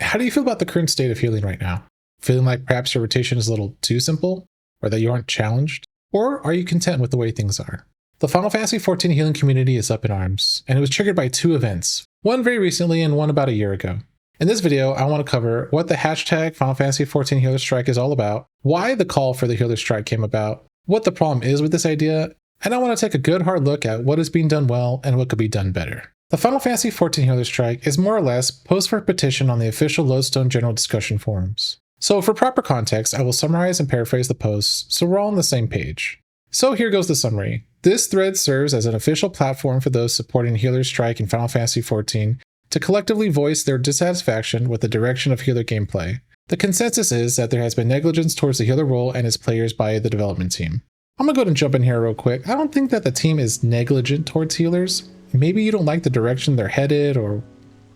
How do you feel about the current state of healing right now? Feeling like perhaps your rotation is a little too simple, or that you aren't challenged? Or are you content with the way things are? The Final Fantasy XIV healing community is up in arms, and it was triggered by two events, one very recently and one about a year ago. In this video, I want to cover what the hashtag Final Fantasy XIV Healer Strike is all about, why the call for the Healer Strike came about, what the problem is with this idea, and I want to take a good hard look at what is being done well and what could be done better. The Final Fantasy XIV Healer Strike is more or less post for petition on the official Lodestone General Discussion forums. So for proper context, I will summarize and paraphrase the posts so we're all on the same page. So here goes the summary. This thread serves as an official platform for those supporting Healer Strike in Final Fantasy XIV to collectively voice their dissatisfaction with the direction of healer gameplay. The consensus is that there has been negligence towards the healer role and its players by the development team. I'm gonna go ahead and jump in here real quick. I don't think that the team is negligent towards healers. Maybe you don't like the direction they're headed or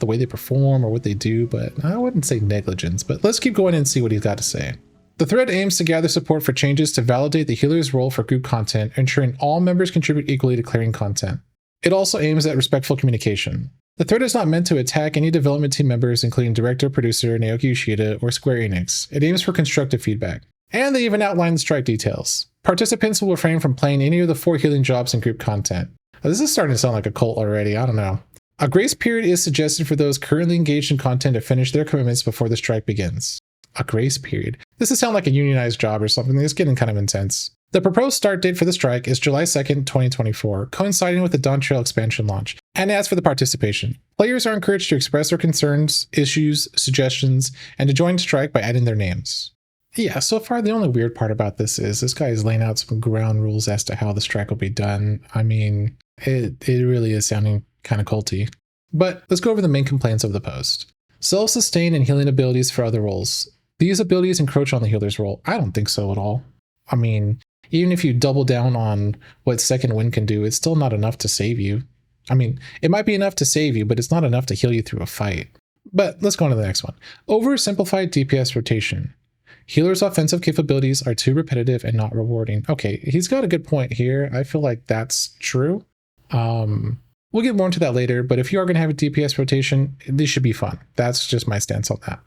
the way they perform or what they do, but I wouldn't say negligence. But let's keep going and see what he's got to say. The thread aims to gather support for changes to validate the healer's role for group content, ensuring all members contribute equally to clearing content. It also aims at respectful communication. The thread is not meant to attack any development team members, including director, producer, Naoki Yoshida, or Square Enix. It aims for constructive feedback. And they even outline the strike details. Participants will refrain from playing any of the 4 healing jobs in group content. Now, this is starting to sound like a cult already, I don't know. A grace period is suggested for those currently engaged in content to finish their commitments before the strike begins. A grace period. This would sound like a unionized job or something. It's getting kind of intense. The proposed start date for the strike is July 2nd, 2024, coinciding with the Dawn Trail expansion launch. And as for the participation, players are encouraged to express their concerns, issues, suggestions, and to join the strike by adding their names. Yeah, so far the only weird part about this is this guy is laying out some ground rules as to how the strike will be done. I mean, it really is sounding kind of culty. But let's go over the main complaints of the post. Self-sustain and healing abilities for other roles. These abilities encroach on the healer's role. I don't think so at all. I mean, even if you double down on what Second Wind can do, it's still not enough to save you. I mean, it might be enough to save you, but it's not enough to heal you through a fight. But let's go on to the next one. Oversimplified DPS rotation. Healer's offensive capabilities are too repetitive and not rewarding. Okay, he's got a good point here. I feel like that's true. We'll get more into that later, but if you are going to have a DPS rotation, this should be fun. That's just my stance on that.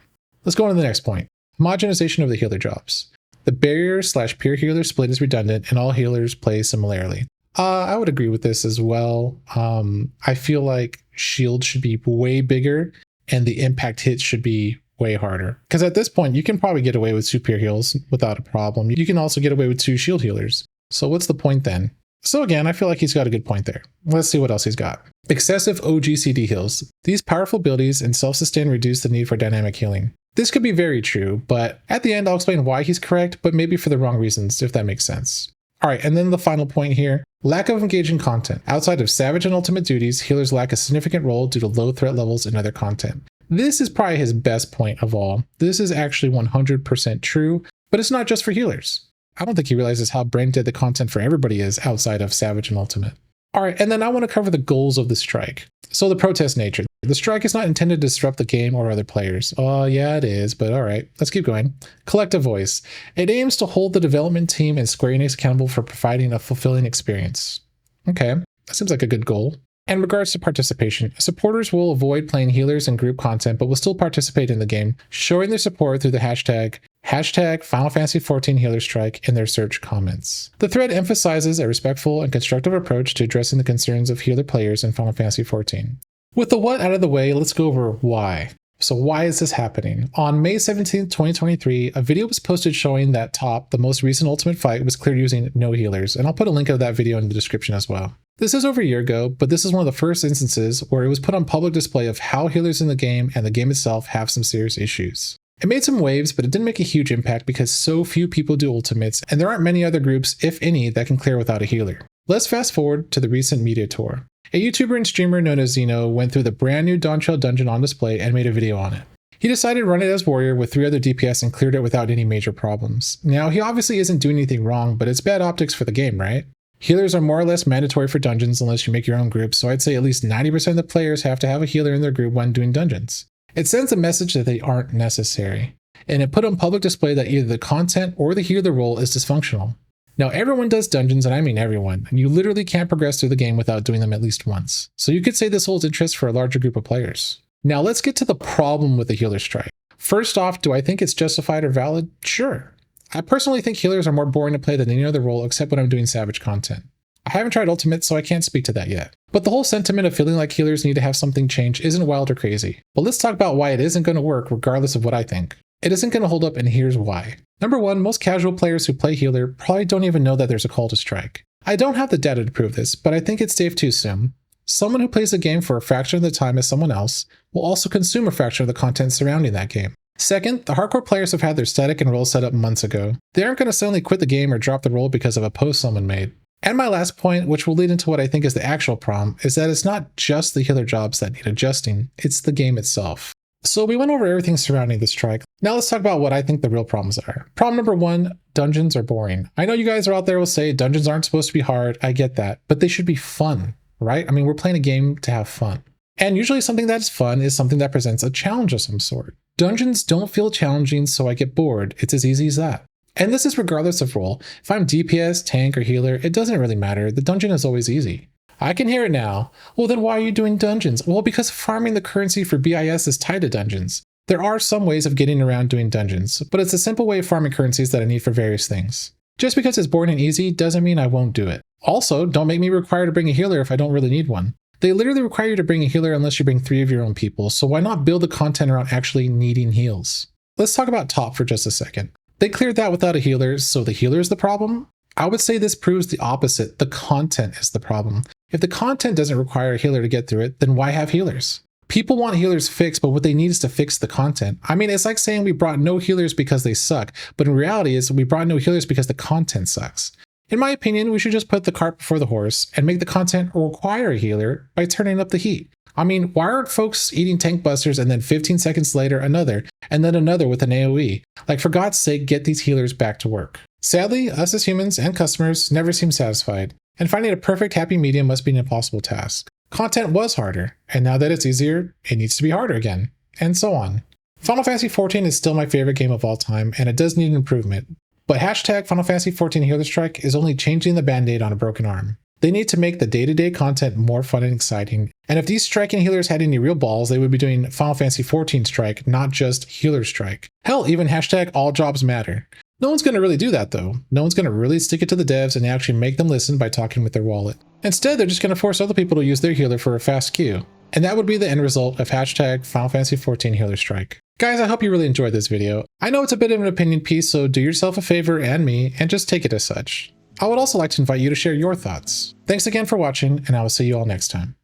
Let's go on to the next point. Homogenization of the healer jobs. The barrier/peer healer split is redundant and all healers play similarly. I would agree with this as well. I feel like shield should be way bigger and the impact hits should be way harder. Because at this point, you can probably get away with 2 peer heals without a problem. You can also get away with 2 shield healers. So what's the point then? So again, I feel like he's got a good point there. Let's see what else he's got. Excessive OGCD heals. These powerful abilities and self-sustain reduce the need for dynamic healing. This could be very true, but at the end I'll explain why he's correct, but maybe for the wrong reasons, if that makes sense. Alright, and then the final point here. Lack of engaging content. Outside of Savage and Ultimate duties, healers lack a significant role due to low threat levels in other content. This is probably his best point of all. This is actually 100% true, but it's not just for healers. I don't think he realizes how brain dead the content for everybody is outside of Savage and Ultimate. Alright, and then I want to cover the goals of the strike. So the protest nature. The strike is not intended to disrupt the game or other players. Oh yeah, it is, but alright, let's keep going. Collective voice. It aims to hold the development team and Square Enix accountable for providing a fulfilling experience. Okay, that seems like a good goal. In regards to participation, supporters will avoid playing healers and group content, but will still participate in the game, showing their support through the hashtag Final Fantasy XIV Healer Strike in their search comments. The thread emphasizes a respectful and constructive approach to addressing the concerns of healer players in Final Fantasy XIV. With the what out of the way, let's go over why. So why is this happening? On May 17th, 2023, a video was posted showing that Top, the most recent Ultimate fight, was cleared using no healers, and I'll put a link of that video in the description as well. This is over a year ago, but this is one of the first instances where it was put on public display of how healers in the game and the game itself have some serious issues. It made some waves, but it didn't make a huge impact because so few people do ultimates, and there aren't many other groups, if any, that can clear without a healer. Let's fast forward to the recent media tour. A YouTuber and streamer known as Zeno went through the brand new Dawn Trail dungeon on display and made a video on it. He decided to run it as warrior with 3 other DPS and cleared it without any major problems. Now, he obviously isn't doing anything wrong, but it's bad optics for the game, right? Healers are more or less mandatory for dungeons unless you make your own group, so I'd say at least 90% of the players have to have a healer in their group when doing dungeons. It sends a message that they aren't necessary, and it put on public display that either the content or the healer role is dysfunctional. Now, everyone does dungeons, and I mean everyone, and you literally can't progress through the game without doing them at least once. So you could say this holds interest for a larger group of players. Now let's get to the problem with the healer strike. First off, do I think it's justified or valid? Sure. I personally think healers are more boring to play than any other role except when I'm doing Savage content. I haven't tried Ultimate, so I can't speak to that yet. But the whole sentiment of feeling like healers need to have something change isn't wild or crazy. But let's talk about why it isn't going to work regardless of what I think. It isn't going to hold up, and here's why. Number one, most casual players who play healer probably don't even know that there's a call to strike. I don't have the data to prove this, but I think it's safe to assume someone who plays a game for a fraction of the time as someone else will also consume a fraction of the content surrounding that game. Second, the hardcore players have had their static and role set up months ago. They aren't going to suddenly quit the game or drop the role because of a post someone made. And my last point, which will lead into what I think is the actual problem, is that it's not just the healer jobs that need adjusting, it's the game itself. So we went over everything surrounding the strike. Now let's talk about what I think the real problems are. Problem number one, dungeons are boring. I know you guys are out there will say dungeons aren't supposed to be hard, I get that, but they should be fun, right? I mean, we're playing a game to have fun. And usually something that's fun is something that presents a challenge of some sort. Dungeons don't feel challenging, so I get bored. It's as easy as that. And this is regardless of role. If I'm DPS, tank, or healer, it doesn't really matter. The dungeon is always easy. I can hear it now. Well, then why are you doing dungeons? Well, because farming the currency for BIS is tied to dungeons. There are some ways of getting around doing dungeons, but it's a simple way of farming currencies that I need for various things. Just because it's boring and easy doesn't mean I won't do it. Also, don't make me require to bring a healer if I don't really need one. They literally require you to bring a healer unless you bring 3 of your own people, so why not build the content around actually needing heals? Let's talk about top for just a second. They cleared that without a healer, so the healer is the problem? I would say this proves the opposite. The content is the problem. If the content doesn't require a healer to get through it, then why have healers? People want healers fixed, but what they need is to fix the content. I mean, it's like saying we brought no healers because they suck, but in reality is we brought no healers because the content sucks. In my opinion, we should just put the cart before the horse and make the content require a healer by turning up the heat. I mean, why aren't folks eating tank busters and then 15 seconds later another, and then another with an AoE? Like, for God's sake, get these healers back to work. Sadly, us as humans and customers never seem satisfied, and finding a perfect happy medium must be an impossible task. Content was harder, and now that it's easier, it needs to be harder again, and so on. Final Fantasy XIV is still my favorite game of all time, and it does need an improvement. But hashtag Final Fantasy XIV Healer Strike is only changing the band-aid on a broken arm. They need to make the day-to-day content more fun and exciting, and if these striking healers had any real balls, they would be doing Final Fantasy XIV Strike, not just Healer Strike. Hell, even hashtag All Jobs Matter. No one's going to really do that though. No one's going to really stick it to the devs and actually make them listen by talking with their wallet. Instead, they're just going to force other people to use their healer for a fast queue. And that would be the end result of hashtag Final Fantasy XIV Healer Strike. Guys, I hope you really enjoyed this video. I know it's a bit of an opinion piece, so do yourself a favor and me, and just take it as such. I would also like to invite you to share your thoughts. Thanks again for watching, and I will see you all next time.